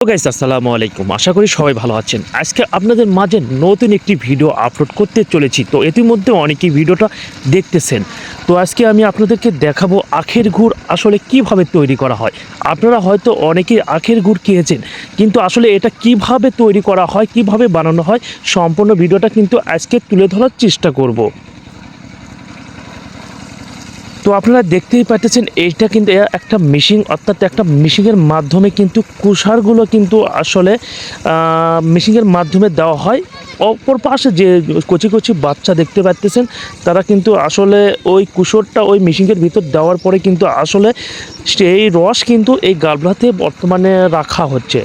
তো গাইস আসসালামু আলাইকুম, আশা করি সবাই ভালো আছেন। আজকে আপনাদের মাঝে নতুন একটি ভিডিও আপলোড করতে চলেছি। তো ইতিমধ্যে অনেকেই ভিডিওটা দেখতেছেন। তো আজকে আমি আপনাদেরকে দেখাবো আখের গুড় আসলে কিভাবে তৈরি করা হয়। আপনারা হয়তো অনেকেই আখের গুড় খেয়েছেন, কিন্তু আসলে এটা কিভাবে তৈরি করা হয়, কিভাবে বানানো হয়, সম্পূর্ণ ভিডিওটা কিন্তু আজকে তুলে ধরার চেষ্টা করব। তো আপনারা দেখতেই পাচ্ছেন এইটা কিন্তু একটা মেশিন, অর্থাৎ একটা মেশিনের মাধ্যমে কিন্তু কুষারগুলো কিন্তু আসলে মেশিনের মাধ্যমে দেওয়া হয়। অপর পাশে যে কচি কচি বাচ্চা দেখতে পাচ্ছেন, তারা কিন্তু আসলে ওই কুসরটা ওই মেশিনের ভিতর দেওয়ার পরে কিন্তু আসলে সেই রস কিন্তু এই গাবলাতে বর্তমানে রাখা হচ্ছে।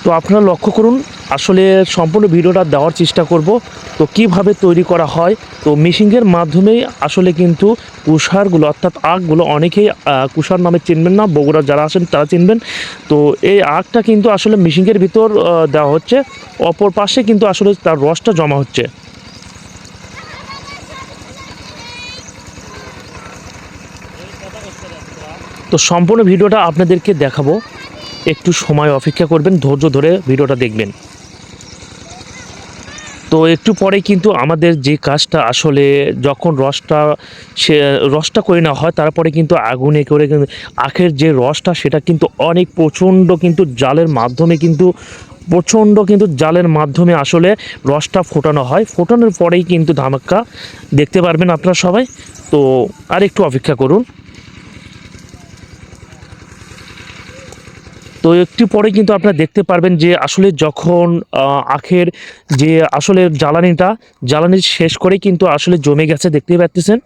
তো আপনারা লক্ষ্য করুন, আসলে সম্পূর্ণ ভিডিওটা দেওয়ার চেষ্টা করব। তো কিভাবে তৈরি করা হয়, তো মেশিনের মাধ্যমেই আসলে কিন্তু কুষারগুলো অর্থাৎ আখগুলো অনেকেই কুষার নামে চিনবেন না, বগুড়া যারা আছেন তারা চিনবেন। তো এই আখটা কিন্তু আসলে মেশিনের ভিতর দেওয়া হচ্ছে, অপর পাশে কিন্তু আসলে তার রসটা জমা হচ্ছে। তো সম্পূর্ণ ভিডিওটা আপনাদেরকে দেখাবো, একটু সময় অপেক্ষা করবেন, ধৈর্য ধরে ভিডিওটা দেখবেন। তো একটু পরে কিন্তু আমাদের যে কাজটা আসলে যখন রসটা করে নেওয়া হয়, তারপরে কিন্তু আগুনে করে কিন্তু আখের যে রসটা সেটা কিন্তু অনেক প্রচণ্ড কিন্তু জালের মাধ্যমে আসলে রসটা ফোটানো হয়। ফোটানোর পরেই কিন্তু ধামাক্কা দেখতে পারবেন আপনারা সবাই। তো আর একটু অপেক্ষা করুন। তো একটু পরে কিন্তু আপনারা দেখতে পারবেন যে আসলে যখন আখের যে আসলে জ্বালানি শেষ করে কিন্তু আসলে জমে গেছে, দেখতেই পাচ্ছেন।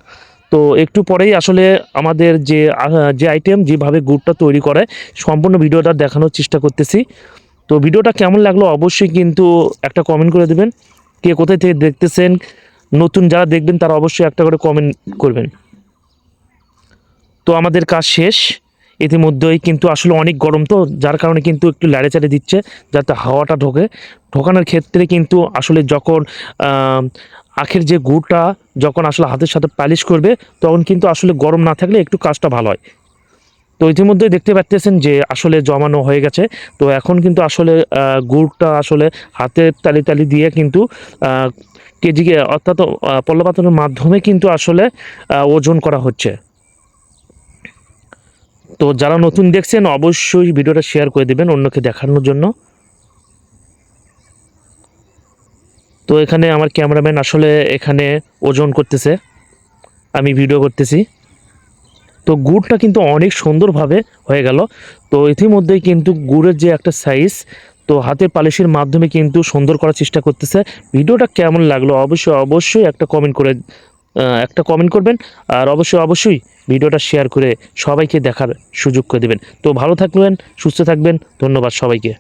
তো একটু পরেই আসলে আমাদের যে আইটেম যেভাবে গুড়টা তৈরি করে সম্পূর্ণ ভিডিওটা দেখানোর চেষ্টা করতেছি। তো ভিডিওটা কেমন লাগলো অবশ্যই কিন্তু একটা কমেন্ট করে দেবেন। কে কোথায় থেকে দেখতেছেন, নতুন যারা দেখবেন তারা অবশ্যই একটা করে কমেন্ট করবেন। তো আমাদের কাজ শেষ ইতিমধ্যেই, কিন্তু আসলে অনেক গরম, তো যার কারণে কিন্তু একটু লাড়েচাড়ে দিচ্ছে যাতে হাওয়াটা ঢোকানোর ক্ষেত্রে কিন্তু আসলে যখন আখের যে গুড়টা যখন আসলে হাতের সাথে পালিশ করবে, তখন কিন্তু আসলে গরম না থাকলে একটু কাজটা ভালো হয়। তো ইতিমধ্যেই দেখতে পাচ্ছেন যে আসলে জমানো হয়ে গেছে। তো এখন কিন্তু আসলে গুড়টা আসলে হাতের তালি দিয়ে কিন্তু কেজিকে অর্থাৎ পল্লপাতনের মাধ্যমে কিন্তু আসলে ওজন করা হচ্ছে। তো যারা নতুন দেখছেন অবশ্যই ভিডিওটা শেয়ার করে দেবেন অন্যকে দেখানোর জন্য। তো এখানে আমার ক্যামেরাম্যান আসলে এখানে ওজন করতেছে, আমি ভিডিও করতেছি। তো গুড়টা কিন্তু অনেক সুন্দরভাবে হয়ে গেল। তো ইতিমধ্যেই কিন্তু গুড়ের যে একটা সাইজ, তো হাতের পালিশের মাধ্যমে কিন্তু সুন্দর করার চেষ্টা করতেছে। ভিডিওটা কেমন লাগলো অবশ্যই একটা কমেন্ট করবেন। আর অবশ্যই ভিডিওটা শেয়ার করে সবাইকে দেখার সুযোগ করে দেবেন। তো ভালো থাকবেন, সুস্থ থাকবেন, ধন্যবাদ সবাইকে।